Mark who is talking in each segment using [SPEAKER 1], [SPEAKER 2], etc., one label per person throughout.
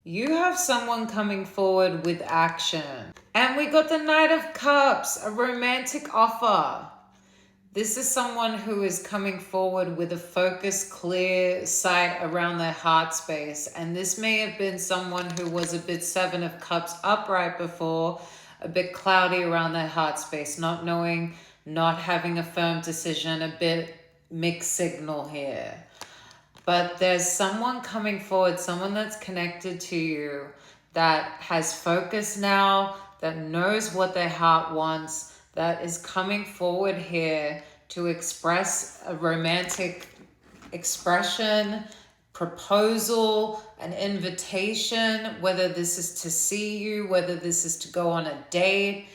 [SPEAKER 1] You have someone coming forward with action. And we got the Knight of Cups, a romantic offer. This is someone who is coming forward with a focused, clear sight around their heart space. And this may have been someone who was a bit Seven of Cups upright before, a bit cloudy around their heart space, not knowing, not having a firm decision, a bit mixed signal here. But there's someone coming forward, someone that's connected to you, that has focus now, that knows what their heart wants, that is coming forward here to express a romantic expression, proposal, an invitation, whether this is to see you, whether this is to go on a date,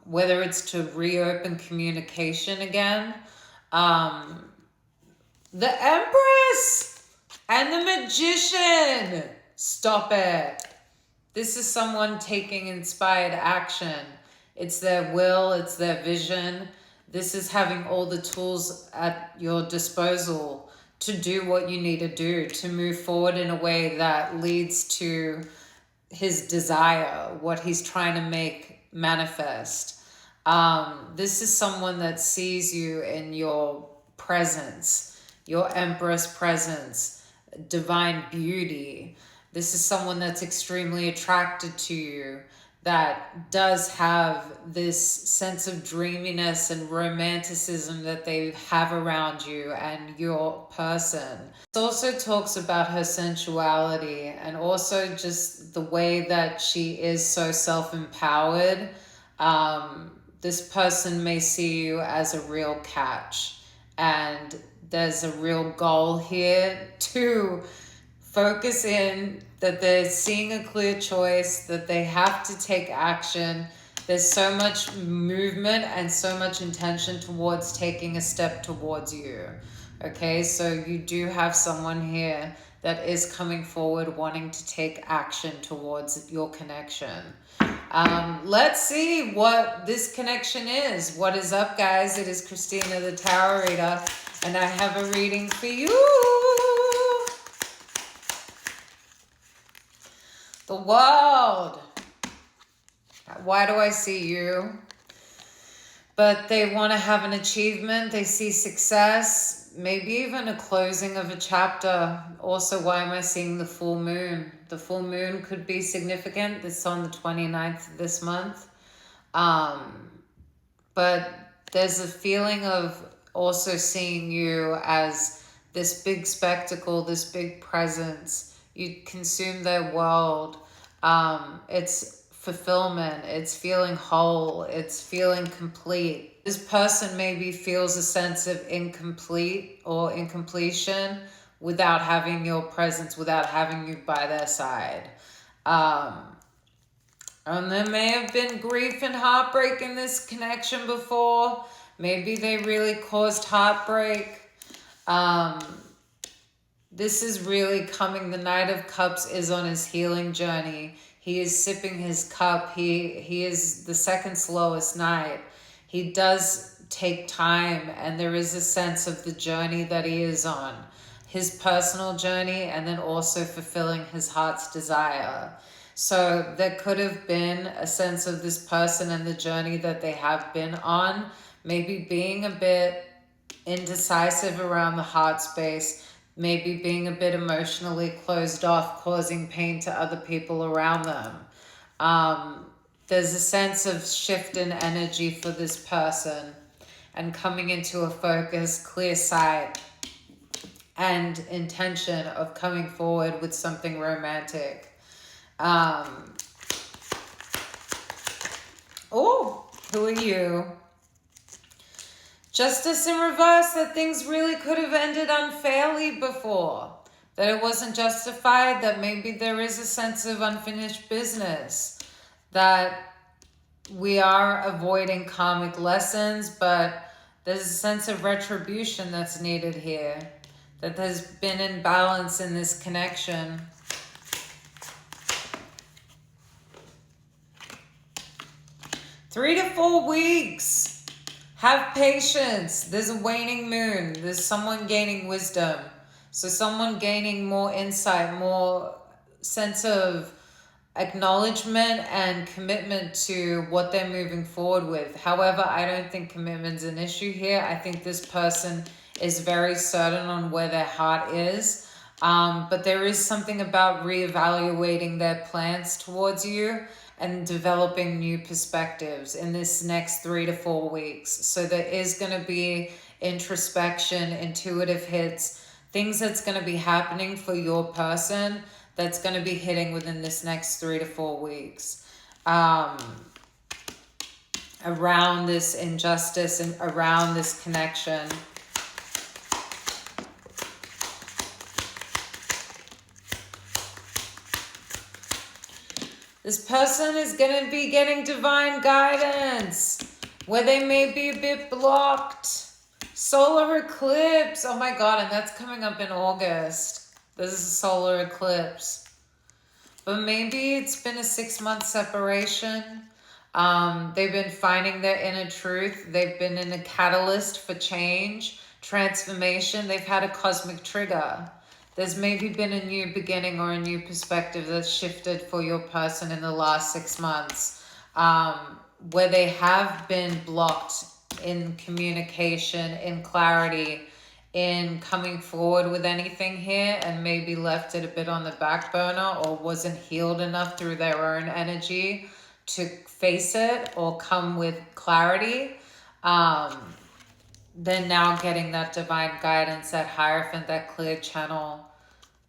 [SPEAKER 1] whether it's to reopen communication again. The Empress and the Magician. Stop it. This is someone taking inspired action. It's their will, it's their vision. This is having all the tools at your disposal to do what you need to do, to move forward in a way that leads to his desire, what he's trying to make manifest. This is someone that sees you in your presence, your Empress presence, divine beauty. This is someone that's extremely attracted to you, that does have this sense of dreaminess and romanticism that they have around you and your person. It also talks about her sensuality and also just the way that she is so self-empowered. This person may see you as a real catch, and there's a real goal here to focus in, that they're seeing a clear choice, that they have to take action. There's so much movement and so much intention towards taking a step towards you. Okay, so you do have someone here that is coming forward wanting to take action towards your connection. Let's see what this connection is. What is up, guys? It is Christina, the Tarot Reader, and I have a reading for you. The World. Why do I see you? But they want to have an achievement. They see success, maybe even a closing of a chapter. Also, why am I seeing the full moon? The full moon could be significant. This is on the 29th of this month. But there's a feeling of also seeing you as this big spectacle, this big presence. You consume their world. It's fulfillment. It's feeling whole. It's feeling complete. This person maybe feels a sense of incomplete or incompletion without having your presence, without having you by their side. And there may have been grief and heartbreak in this connection before. Maybe they really caused heartbreak. This is really coming. The Knight of Cups is on his healing journey. He is sipping his cup. He is the second slowest knight. He does take time, and there is a sense of the journey that he is on. His personal journey, and then also fulfilling his heart's desire. So there could have been a sense of this person and the journey that they have been on, maybe being a bit indecisive around the heart space, maybe being a bit emotionally closed off, causing pain to other people around them. There's a sense of shift in energy for this person and coming into a focus, clear sight, and intention of coming forward with something romantic. Oh, who are you? Justice in reverse, that things really could have ended unfairly before. That it wasn't justified, that maybe there is a sense of unfinished business. That we are avoiding karmic lessons, but there's a sense of retribution that's needed here. That there's been imbalance in this connection. Three to 4 weeks. Have patience. There's a waning moon. There's someone gaining wisdom. So someone gaining more insight, more sense of acknowledgement and commitment to what they're moving forward with. However, I don't think commitment's an issue here. I think this person is very certain on where their heart is. But there is something about reevaluating their plans towards you and developing new perspectives in this next 3 to 4 weeks. So there is going to be introspection, intuitive hits, things that's going to be happening for your person that's going to be hitting within this next 3 to 4 weeks. Around this injustice and around this connection. This person is going to be getting divine guidance where they may be a bit blocked. Solar eclipse. Oh my God, and that's coming up in August. This is a solar eclipse. But maybe it's been a 6-month separation. They've been finding their inner truth. They've been in a catalyst for change, transformation. They've had a cosmic trigger. There's maybe been a new beginning or a new perspective that's shifted for your person in the last 6 months, where they have been blocked in communication, in clarity, in coming forward with anything here, and maybe left it a bit on the back burner or wasn't healed enough through their own energy to face it or come with clarity. They're now getting that divine guidance, that Hierophant, that clear channel,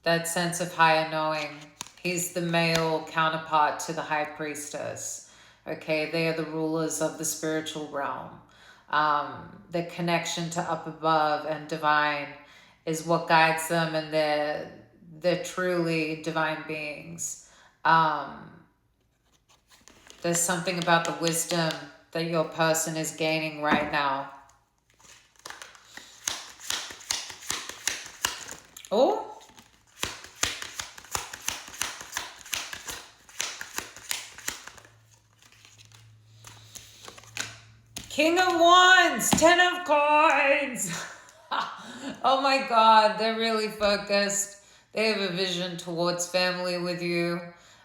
[SPEAKER 1] that sense of higher knowing. He's the male counterpart to the High Priestess. Okay, they are the rulers of the spiritual realm. The connection to up above and divine is what guides them, and they're truly divine beings. There's something about the wisdom that your person is gaining right now. Oh, King of Wands, 10 of Coins. Oh my God, they're really focused. They have a vision towards family with you.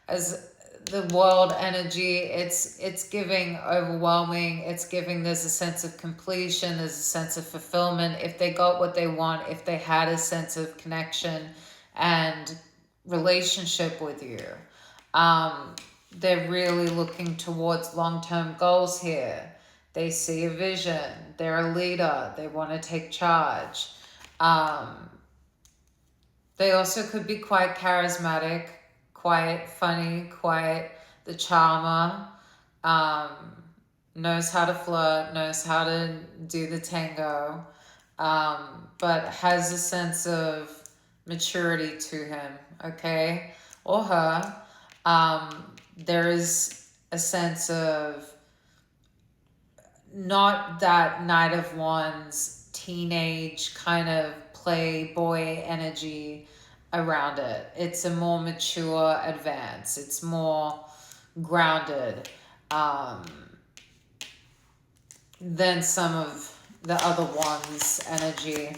[SPEAKER 1] As the world energy, it's giving overwhelming. It's giving, there's a sense of completion. There's a sense of fulfillment. If they got what they want, if they had a sense of connection and relationship with you, they're really looking towards long-term goals here. They see a vision. They're a leader. They want to take charge. They also could be quite charismatic, quite funny, quite the charmer. Knows how to flirt, knows how to do the tango, but has a sense of maturity to him, okay? Or her. There is a sense of not that Knight of Wands teenage kind of playboy energy around it. It's a more mature advance. It's more grounded than some of the other ones' energy.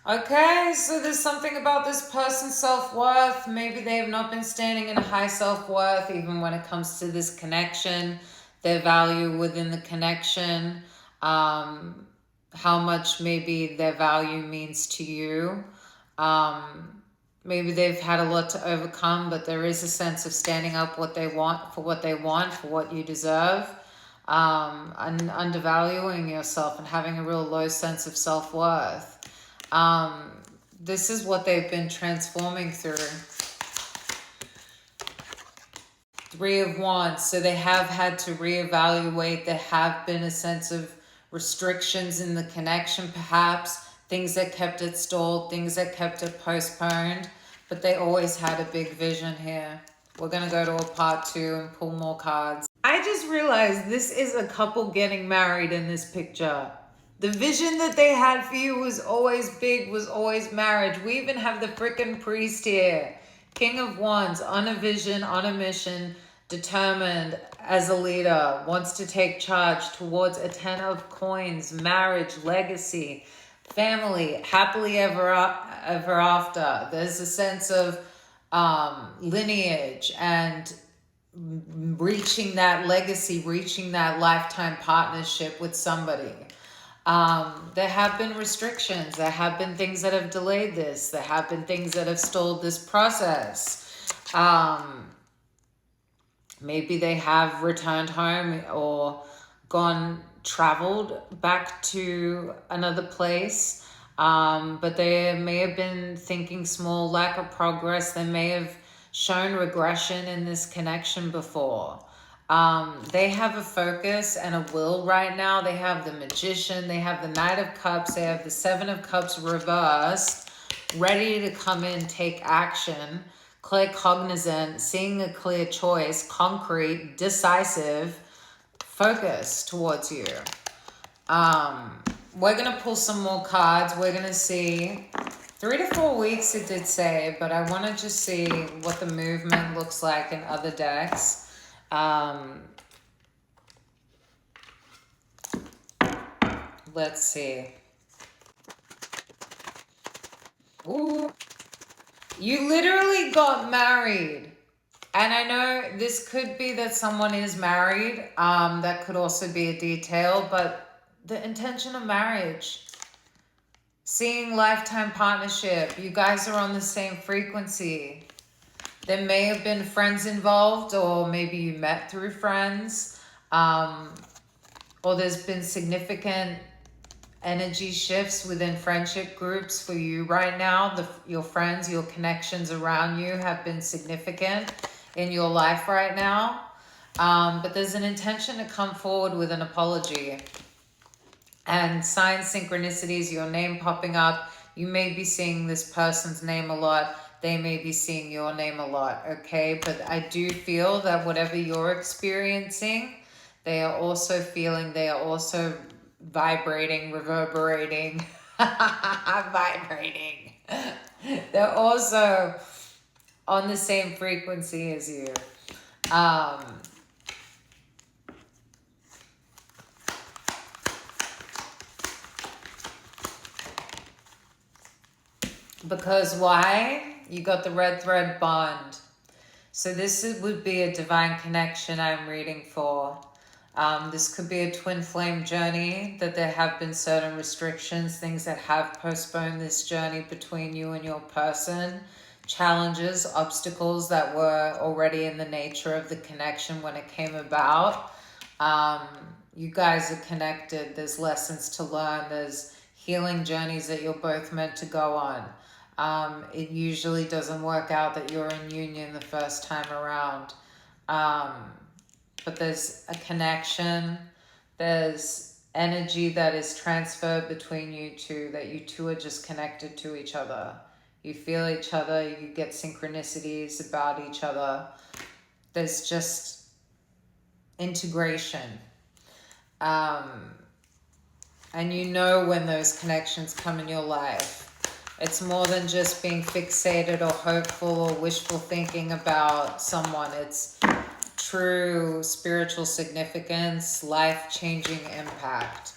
[SPEAKER 1] Okay, so there's something about this person's self-worth. Maybe they have not been standing in a high self-worth, even when it comes to this connection, their value within the connection, how much maybe their value means to you. Maybe they've had a lot to overcome, but there is a sense of standing up what they want, for what you deserve, and undervaluing yourself and having a real low sense of self-worth. This is what they've been transforming through. 3 of Wands. So they have had to reevaluate. There have been a sense of restrictions in the connection, perhaps. Things that kept it stalled, things that kept it postponed. But they always had a big vision here. We're going to go to a part 2 and pull more cards. I just realized this is a couple getting married in this picture. The vision that they had for you was always big, was always marriage. We even have the frickin' priest here. King of Wands, on a vision, on a mission. determined as a leader, wants to take charge towards a 10 of coins, marriage, legacy, family, happily ever after. There's a sense of lineage and reaching that legacy, reaching that lifetime partnership with somebody. There have been restrictions. There have been things that have delayed this. There have been things that have stalled this process. Maybe they have returned home or traveled back to another place. But they may have been thinking small, lack of progress. They may have shown regression in this connection before. They have a focus and a will right now. They have the Magician. They have the Knight of Cups. They have the Seven of Cups reversed, ready to come in, take action, clear cognizant, seeing a clear choice, concrete, decisive, focus towards you. We're going to pull some more cards. We're going to see 3 to 4 weeks, it did say, but I want to just see what the movement looks like in other decks. Let's see. Ooh. You literally got married. And I know this could be that someone is married. That could also be a detail, but the intention of marriage, seeing lifetime partnership, you guys are on the same frequency. There may have been friends involved, or maybe you met through friends, or there's been significant energy shifts within friendship groups for you right now. Your friends, your connections around you have been significant in your life right now. But there's an intention to come forward with an apology. And signs, synchronicities, your name popping up. You may be seeing this person's name a lot. They may be seeing your name a lot, okay? But I do feel that whatever you're experiencing, they are also feeling, they are also vibrating, reverberating, vibrating. They're also on the same frequency as you. Because why? You got the red thread bond. So this would be a divine connection I'm reading for. This could be a twin flame journey, that there have been certain restrictions, things that have postponed this journey between you and your person, challenges, obstacles that were already in the nature of the connection when it came about. You guys are connected. There's lessons to learn. There's healing journeys that you're both meant to go on. It usually doesn't work out that you're in union the first time around. But there's a connection. There's energy that is transferred between you two, that you two are just connected to each other. You feel each other. You get synchronicities about each other. There's just integration. And you know when those connections come in your life. It's more than just being fixated or hopeful or wishful thinking about someone. It's true spiritual significance, life-changing impact.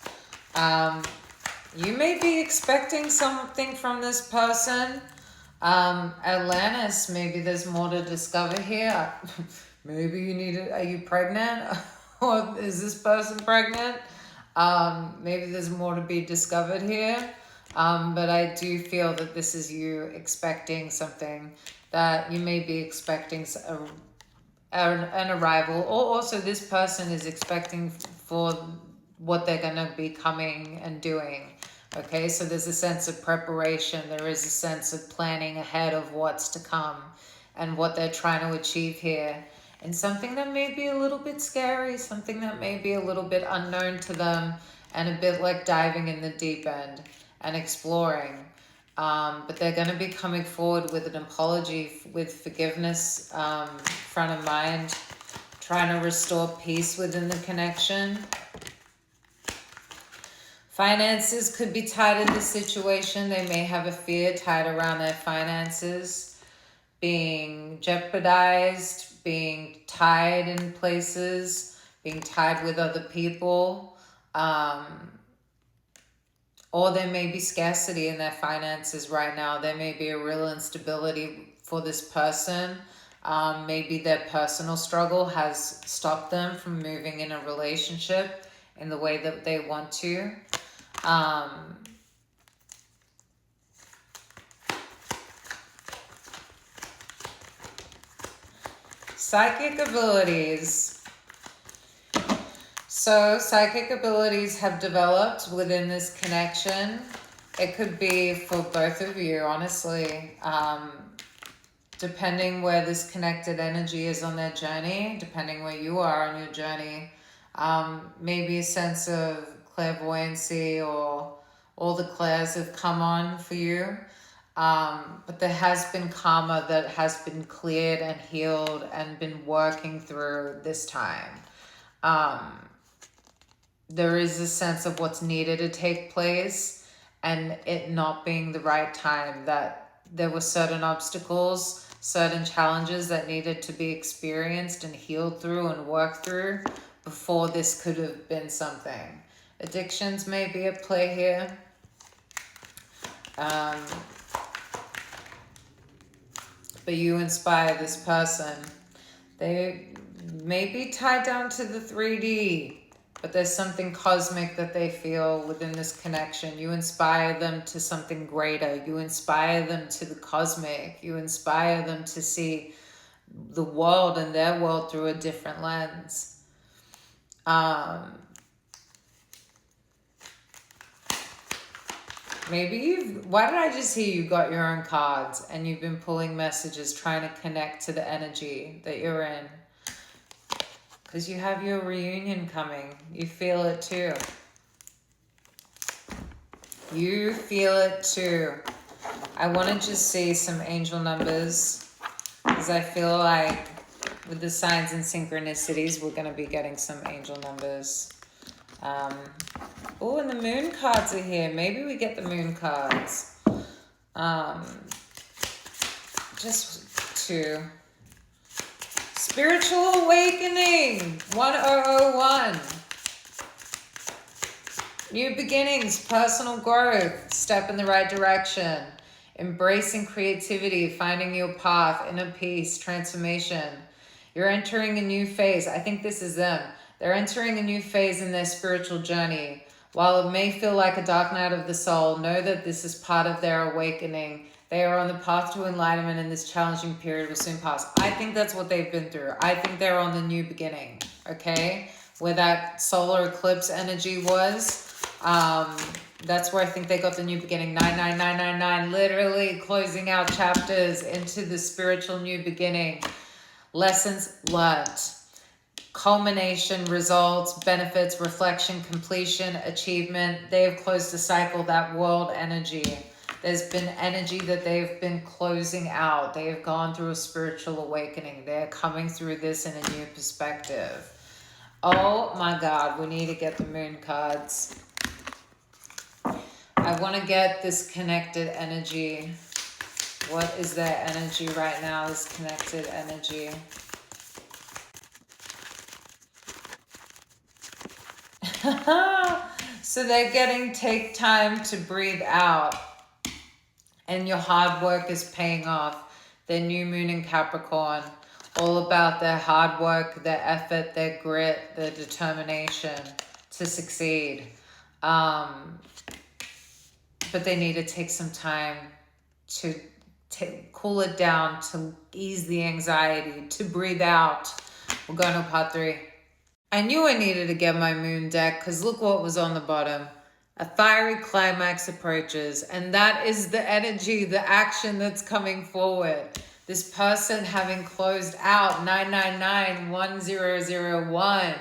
[SPEAKER 1] You may be expecting something from this person. Atlantis, maybe there's more to discover here. Maybe you need it. Are you pregnant? Or is this person pregnant? Maybe there's more to be discovered here. But I do feel that this is you expecting something, that you may be expecting an arrival, or also this person is expecting for what they're going to be coming and doing. Okay, so there's a sense of preparation. There is a sense of planning ahead of what's to come and what they're trying to achieve here. And something that may be a little bit scary, something that may be a little bit unknown to them, and a bit like diving in the deep end and exploring. But they're going to be coming forward with an apology, with forgiveness front of mind, trying to restore peace within the connection. Finances could be tied in this situation. They may have a fear tied around their finances being jeopardized, being tied in places, being tied with other people, or there may be scarcity in their finances right now. There may be a real instability for this person. Maybe their personal struggle has stopped them from moving in a relationship in the way that they want to. Psychic abilities. So psychic abilities have developed within this connection. It could be for both of you, honestly. Depending where this connected energy is on their journey, depending where you are on your journey, maybe a sense of clairvoyancy or all the clairs have come on for you. But there has been karma that has been cleared and healed and been working through this time. There is a sense of what's needed to take place and it not being the right time, that there were certain obstacles, certain challenges that needed to be experienced and healed through and worked through before this could have been something. Addictions may be at play here. But you inspire this person. They may be tied down to the 3D, but there's something cosmic that they feel within this connection. You inspire them to something greater. You inspire them to the cosmic. You inspire them to see the world and their world through a different lens. Why did I just hear you got your own cards and you've been pulling messages trying to connect to the energy that you're in? Because you have your reunion coming. You feel it too. You feel it too. I want to just see some angel numbers, because I feel like with the signs and synchronicities, we're going to be getting some angel numbers. Oh, and the moon cards are here. Maybe we get the moon cards. Just two. Spiritual awakening, 1001. New beginnings, personal growth, step in the right direction. Embracing creativity, finding your path, inner peace, transformation. You're entering a new phase. I think this is them. They're entering a new phase in their spiritual journey. While it may feel like a dark night of the soul, know that this is part of their awakening. They are on the path to enlightenment, and this challenging period will soon pass. I think that's what they've been through. I think they're on the new beginning, okay? Where that solar eclipse energy was, that's where I think they got the new beginning. 99999, literally closing out chapters into the spiritual new beginning. Lessons learned. Culmination, results, benefits, reflection, completion, achievement. They have closed the cycle, that world energy. There's been energy that they've been closing out. They have gone through a spiritual awakening. They're coming through this in a new perspective. Oh my God, we need to get the moon cards. I want to get this connected energy. What is their energy right now, this connected energy? So they're getting take time to breathe out. And your hard work is paying off. Their new moon in Capricorn. All about their hard work, their effort, their grit, their determination to succeed. But they need to take some time to cool it down, to ease the anxiety, to breathe out. We're going to part 3. I knew I needed to get my moon deck, because look what was on the bottom. A fiery climax approaches, and that is the energy, the action that's coming forward. This person having closed out 999-1001,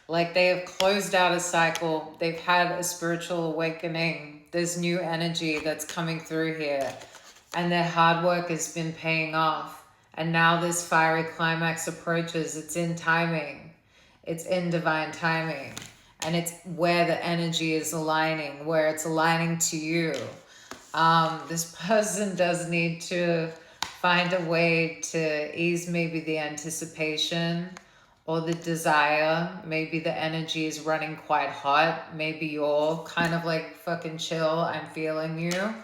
[SPEAKER 1] like they have closed out a cycle. They've had a spiritual awakening. There's new energy that's coming through here, and their hard work has been paying off. And now this fiery climax approaches. It's in timing. It's in divine timing. And it's where the energy is aligning, where it's aligning to you. This person does need to find a way to ease maybe the anticipation or the desire. Maybe the energy is running quite hot. Maybe you're kind of like fucking chill. I'm feeling you.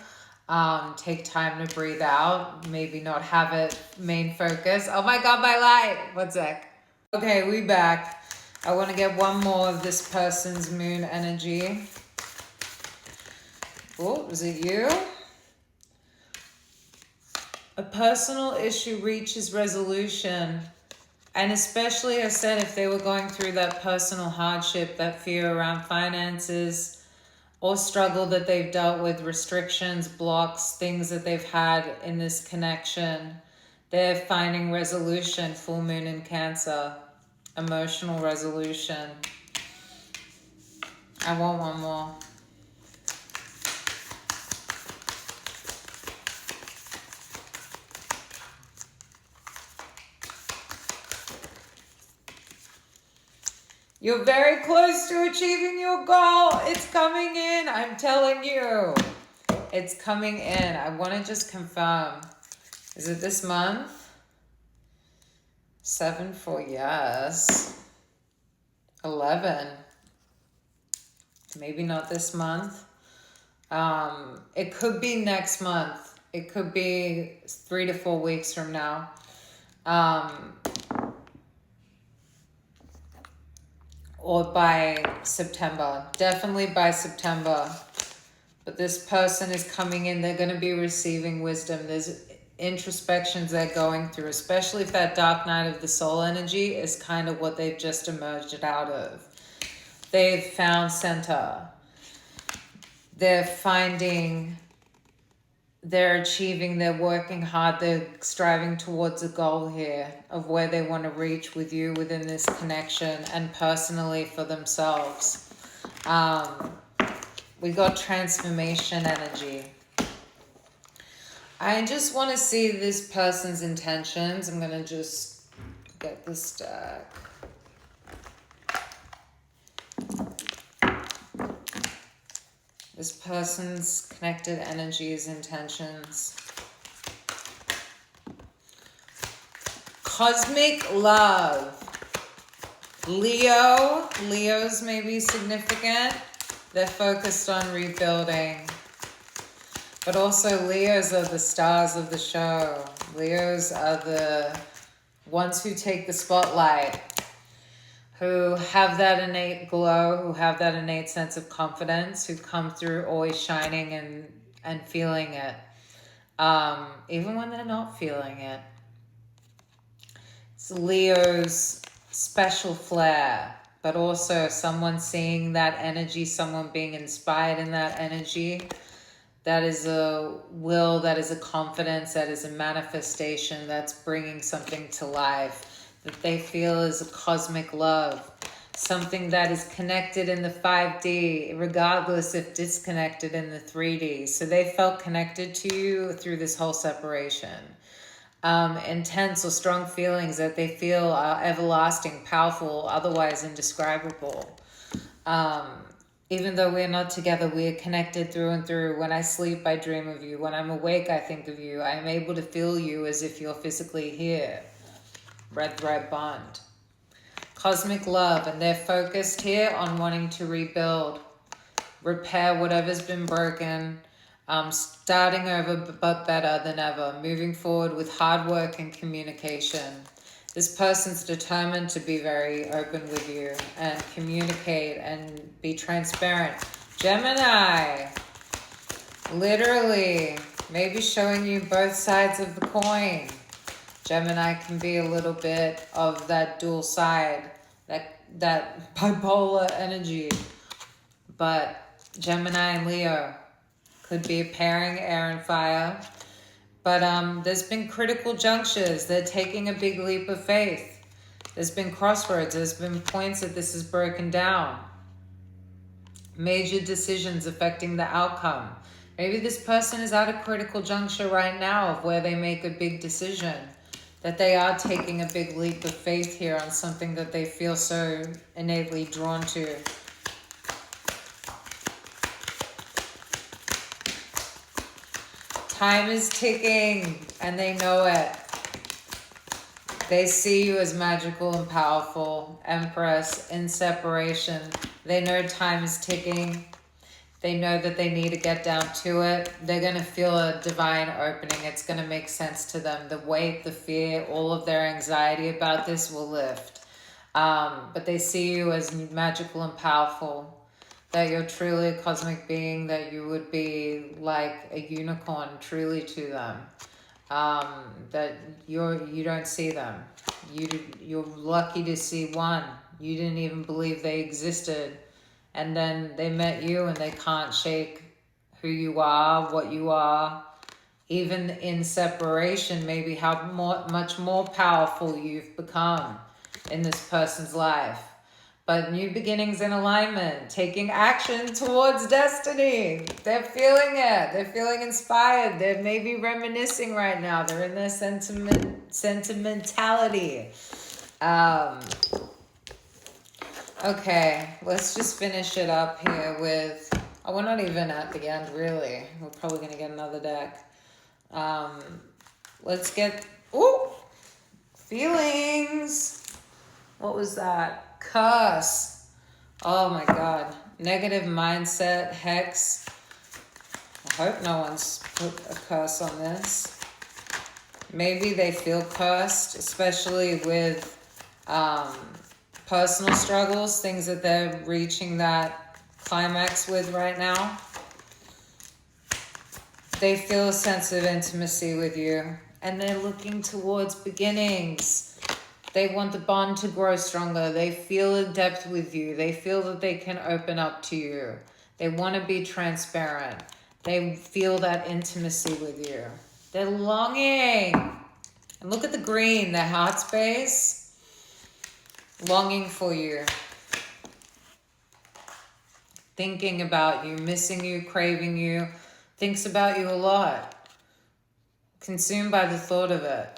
[SPEAKER 1] Take time to breathe out. Maybe not have it main focus. Oh my God, my light. One sec. Okay, we back. I want to get one more of this person's moon energy. Oh, is it you? A personal issue reaches resolution. And especially, I said, if they were going through that personal hardship, that fear around finances, or struggle that they've dealt with, restrictions, blocks, things that they've had in this connection, they're finding resolution. Full moon in Cancer. Emotional resolution. I want one more. You're very close to achieving your goal. It's coming in. I'm telling you. It's coming in. I want to just confirm. Is it this month? 7 for yes. 11. Maybe not this month. It could be next month. It could be 3 to 4 weeks from now. Or by September. Definitely by September. But this person is coming in. They're going to be receiving wisdom. There's introspections they're going through, especially if that dark night of the soul energy is kind of what they've just emerged out of. They've found center. They're finding, they're achieving, they're working hard, they're striving towards a goal here of where they want to reach with you within this connection and personally for themselves. We got transformation energy. I just want to see this person's intentions. I'm going to just get this stack. This person's connected energies, intentions. Cosmic love. Leo. Leos may be significant. They're focused on rebuilding. But also Leos are the stars of the show. Leos are the ones who take the spotlight, who have that innate glow, who have that innate sense of confidence, who come through always shining and feeling it, even when they're not feeling it. It's Leo's special flair, but also someone seeing that energy, someone being inspired in that energy. That is a will, that is a confidence, that is a manifestation that's bringing something to life that they feel is a cosmic love, something that is connected in the 5D, regardless if disconnected in the 3D. So they felt connected to you through this whole separation. Intense or strong feelings that they feel are everlasting, powerful, otherwise indescribable. Even though we're not together, we are connected through and through. When I sleep, I dream of you. When I'm awake, I think of you. I am able to feel you as if you're physically here. Red thread bond. Cosmic love, and they're focused here on wanting to rebuild, repair whatever's been broken, starting over but better than ever, moving forward with hard work and communication. This person's determined to be very open with you and communicate and be transparent. Gemini, literally, maybe showing you both sides of the coin. Gemini can be a little bit of that dual side, that bipolar energy. But Gemini and Leo could be a pairing, air and fire. But there's been critical junctures. They're taking a big leap of faith. There's been crossroads. There's been points that this is broken down. Major decisions affecting the outcome. Maybe this person is at a critical juncture right now of where they make a big decision. That they are taking a big leap of faith here on something that they feel so innately drawn to. Time is ticking and they know it. They see you as magical and powerful. Empress in separation. They know time is ticking. They know that they need to get down to it. They're going to feel a divine opening. It's going to make sense to them. The weight, the fear, all of their anxiety about this will lift. But they see you as magical and powerful. That you're truly a cosmic being. That you would be like a unicorn truly to them. That you don't see them. You're lucky to see one. You didn't even believe they existed. And then they met you and they can't shake who you are, what you are. Even in separation, maybe how much more powerful you've become in this person's life. But new beginnings in alignment, taking action towards destiny. They're feeling it. They're feeling inspired. They're maybe reminiscing right now. They're in their sentimentality. Okay, let's just finish it up here with... Oh, we're not even at the end, really. We're probably going to get another deck. Let's get... Ooh! Feelings! What was that? Curse. Oh my God. Negative mindset, hex. I hope no one's put a curse on this. Maybe they feel cursed, especially with personal struggles, things that they're reaching that climax with right now. They feel a sense of intimacy with you, and they're looking towards beginnings. They want the bond to grow stronger. They feel a depth with you. They feel that they can open up to you. They want to be transparent. They feel that intimacy with you. They're longing. And look at the green, the heart space. Longing for you. Thinking about you, missing you, craving you. Thinks about you a lot. Consumed by the thought of it.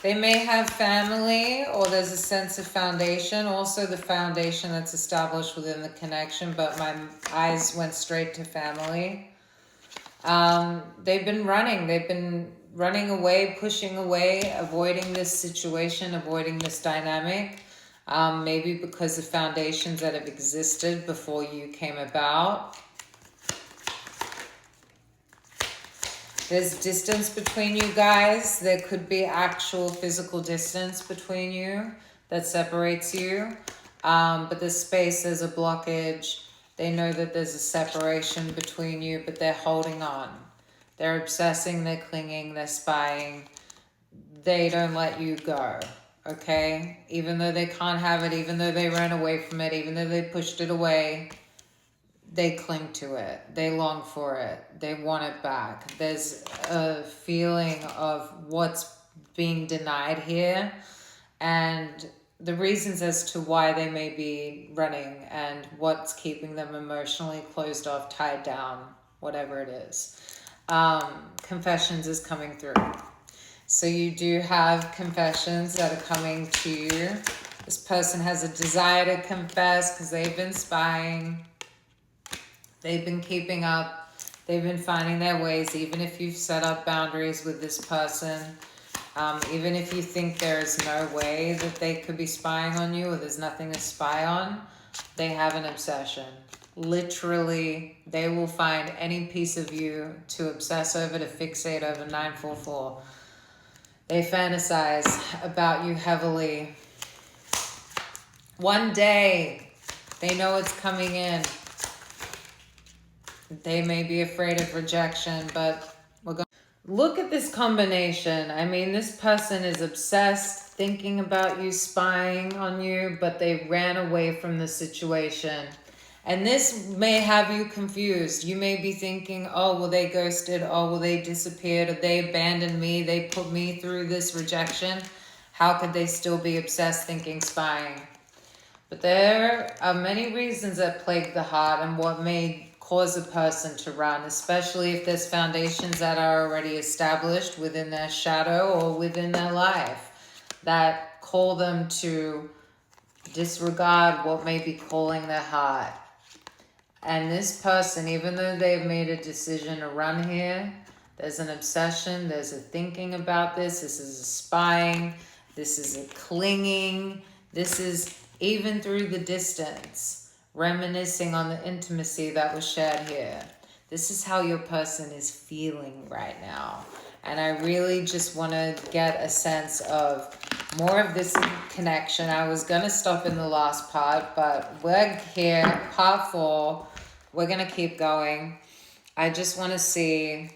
[SPEAKER 1] They may have family, or there's a sense of foundation. Also the foundation that's established within the connection, but my eyes went straight to family. They've been running away, pushing away, avoiding this situation, avoiding this dynamic. Maybe because of foundations that have existed before you came about. There's distance between you guys. There could be actual physical distance between you that separates you. But this space, there's a blockage. They know that there's a separation between you, but they're holding on. They're obsessing, they're clinging, they're spying. They don't let you go, okay? Even though they can't have it, even though they ran away from it, even though they pushed it away, they cling to it. They long for it. They want it back. There's a feeling of what's being denied here and the reasons as to why they may be running and what's keeping them emotionally closed off, tied down, whatever it is. Confessions is coming through. So you do have confessions that are coming to you. This person has a desire to confess because they've been spying. They've been keeping up. They've been finding their ways, even if you've set up boundaries with this person. Even if you think there's no way that they could be spying on you or there's nothing to spy on, they have an obsession. Literally, they will find any piece of you to obsess over, to fixate over. 944. They fantasize about you heavily. One day, they know it's coming in. They may be afraid of rejection, but we're going. Look at this combination. I mean, this person is obsessed, thinking about you, spying on you, but they ran away from the situation. And this may have you confused. You may be thinking, oh, well, they ghosted. Oh, well, they disappeared. Or they abandoned me. They put me through this rejection. How could they still be obsessed, thinking, spying? But there are many reasons that plague the heart and what may cause a person to run, especially if there's foundations that are already established within their shadow or within their life that call them to disregard what may be calling their heart. And this person, even though they've made a decision to run here, there's an obsession, there's a thinking about this is a spying, this is a clinging, this is even through the distance, reminiscing on the intimacy that was shared here. This is how your person is feeling right now. And I really just want to get a sense of more of this connection. I was going to stop in the last part, but we're here, part 4. We're going to keep going. I just want to see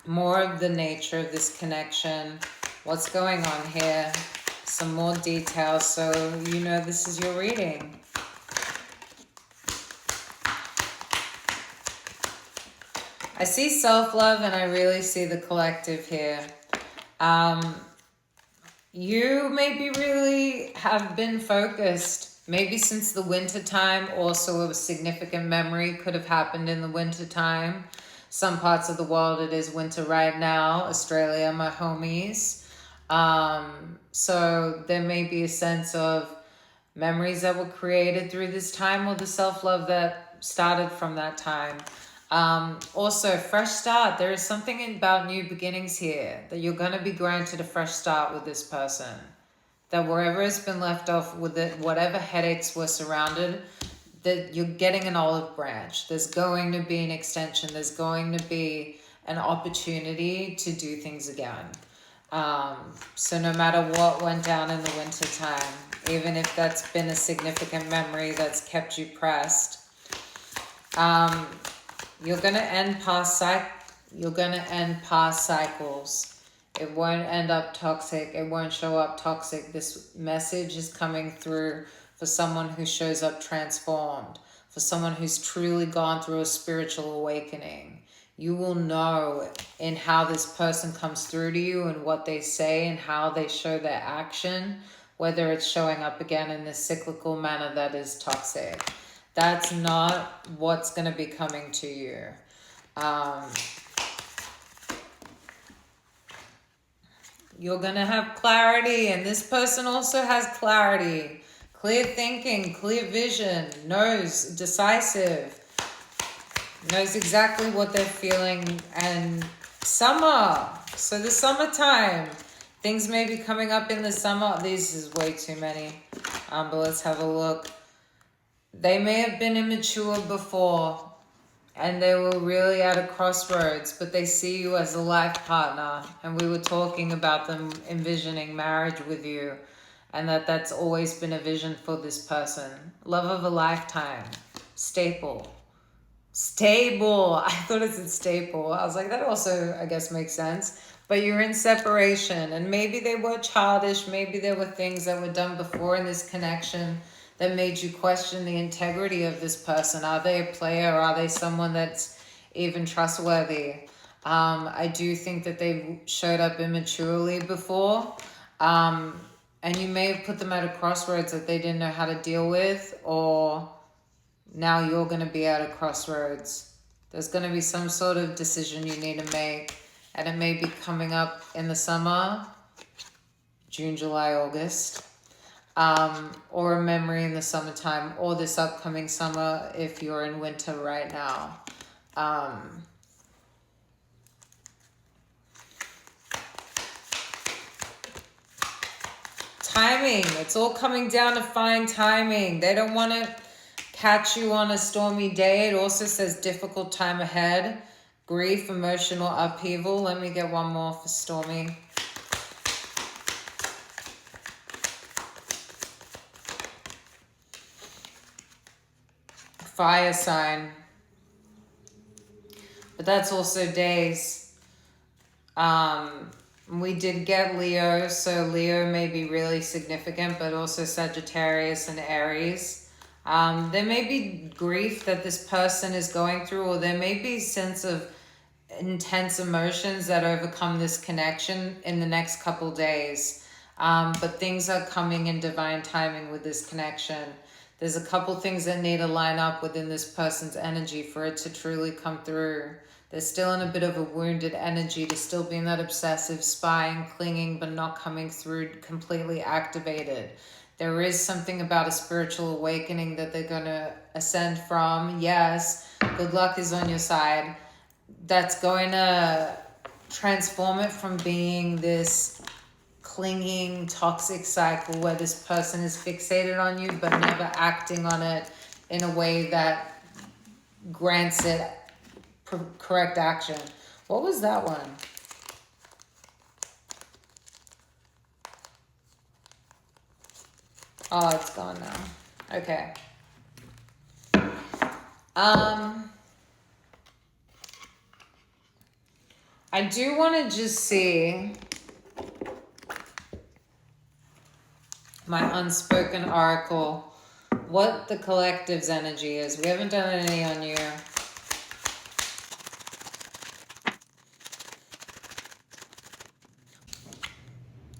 [SPEAKER 1] more of the nature of this connection, what's going on here, some more details so you know this is your reading. I see self-love and I really see the collective here. You maybe really have been focused, maybe since the winter time. Also, a significant memory could have happened in the winter time. Some parts of the world it is winter right now. Australia, my homies. So there may be a sense of memories that were created through this time, or the self-love that started from that time. Also, fresh start. There is something about new beginnings here, that you're going to be granted a fresh start with this person. That wherever it's been left off with it, whatever headaches were surrounded, that you're getting an olive branch. There's going to be an extension. There's going to be an opportunity to do things again. So no matter what went down in the winter time, even if that's been a significant memory that's kept you pressed, you're gonna end past cycles. It won't end up toxic. It won't show up toxic. This message is coming through for someone who shows up transformed, for someone who's truly gone through a spiritual awakening. You will know in how this person comes through to you and what they say and how they show their action, whether it's showing up again in this cyclical manner that is toxic. That's not what's going to be coming to you. You're going to have clarity, and this person also has clarity. Clear thinking, clear vision, decisive, knows exactly what they're feeling. And summer, so the summertime, things may be coming up in the summer. This is way too many, but let's have a look. They may have been immature before, and they were really at a crossroads, but they see you as a life partner. And we were talking about them envisioning marriage with you, and that's always been a vision for this person. Love of a lifetime. Stable. I thought it said staple. I was like, that also, I guess, makes sense. But you're in separation, and maybe they were childish. Maybe there were things that were done before in this connection that made you question the integrity of this person. Are they a player? Are they someone that's even trustworthy? I do think that they showed up immaturely before. And you may have put them at a crossroads that they didn't know how to deal with, or now you're going to be at a crossroads. There's going to be some sort of decision you need to make, and it may be coming up in the summer, June, July, August. Or a memory in the summertime, or this upcoming summer if you're in winter right now. Timing. It's all coming down to fine timing. They don't want to catch you on a stormy day. It also says difficult time ahead. Grief, emotional upheaval. Let me get one more for stormy. Fire sign, but that's also days. We did get Leo, so Leo may be really significant, but also Sagittarius and Aries. There may be grief that this person is going through, or there may be a sense of intense emotions that overcome this connection in the next couple days. But things are coming in divine timing with this connection. There's a couple things that need to line up within this person's energy for it to truly come through. They're still in a bit of a wounded energy to still be in that obsessive spying, clinging, but not coming through completely activated. There is something about a spiritual awakening that they're going to ascend from. Yes, good luck is on your side. That's going to transform it from being this clinging, toxic cycle where this person is fixated on you but never acting on it in a way that grants it correct action. What was that one? Oh, it's gone now. Okay. I do want to just see my unspoken oracle, what the collective's energy is. We haven't done any on you.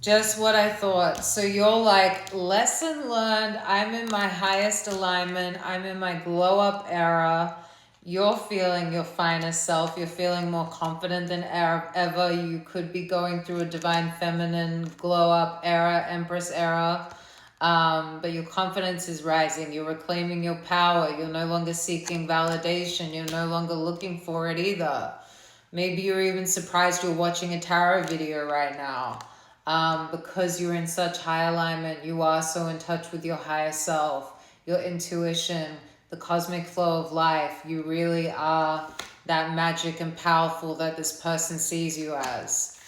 [SPEAKER 1] Just what I thought. So you're like, lesson learned. I'm in my highest alignment. I'm in my glow up era. You're feeling your finest self. You're feeling more confident than ever. You could be going through a divine feminine glow up era, empress era. But your confidence is rising. You're reclaiming your power. You're no longer seeking validation. You're no longer looking for it either. Maybe you're even surprised you're watching a tarot video right now. Because you're in such high alignment, you are so in touch with your higher self, your intuition, the cosmic flow of life. You really are that magic and powerful that this person sees you as.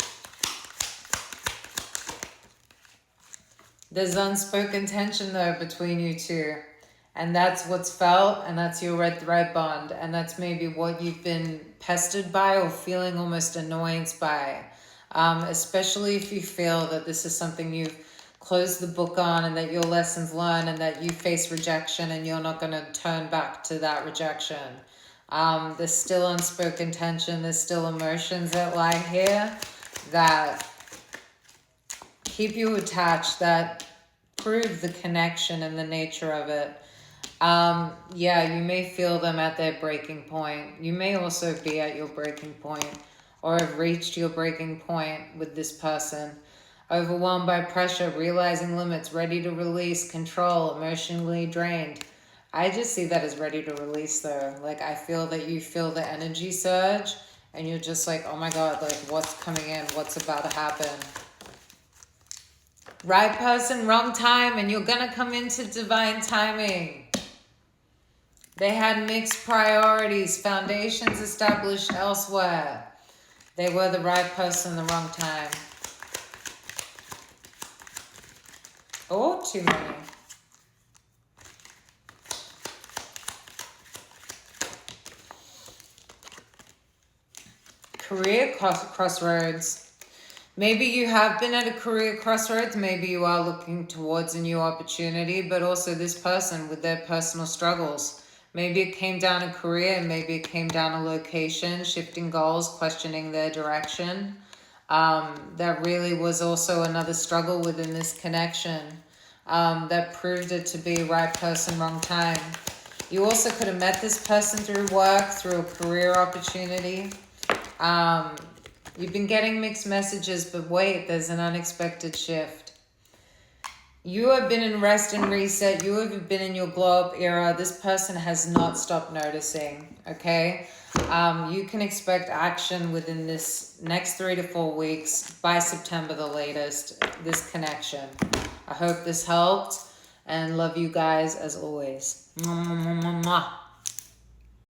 [SPEAKER 1] There's unspoken tension though between you two. And that's what's felt, and that's your red thread bond. And that's maybe what you've been pestered by or feeling almost annoyance by. Especially if you feel that this is something you've closed the book on and that your lessons learned and that you face rejection and you're not going to turn back to that rejection. There's still unspoken tension. There's still emotions that lie here that keep you attached, that prove the connection and the nature of it. Yeah, you may feel them at their breaking point. You may also be at your breaking point or have reached your breaking point with this person. Overwhelmed by pressure, realizing limits, ready to release, control, emotionally drained. I just see that as ready to release though. Like I feel that you feel the energy surge and you're just like, oh my God, like what's coming in? What's about to happen? Right person, wrong time, and you're gonna come into divine timing. They had mixed priorities, foundations established elsewhere. They were the right person, the wrong time. Oh, too many. Career crossroads. Maybe you have been at a career crossroads. Maybe you are looking towards a new opportunity, but also this person with their personal struggles. Maybe it came down a career, maybe it came down a location, shifting goals, questioning their direction. That really was also another struggle within this connection that proved it to be right person, wrong time. You also could have met this person through work, through a career opportunity. You've been getting mixed messages, but wait, there's an unexpected shift. You have been in rest and reset. You have been in your glow up era. This person has not stopped noticing, okay? You can expect action within this next 3 to 4 weeks, by September the latest, this connection. I hope this helped and love you guys as always. Mwah, mwah, mwah, mwah.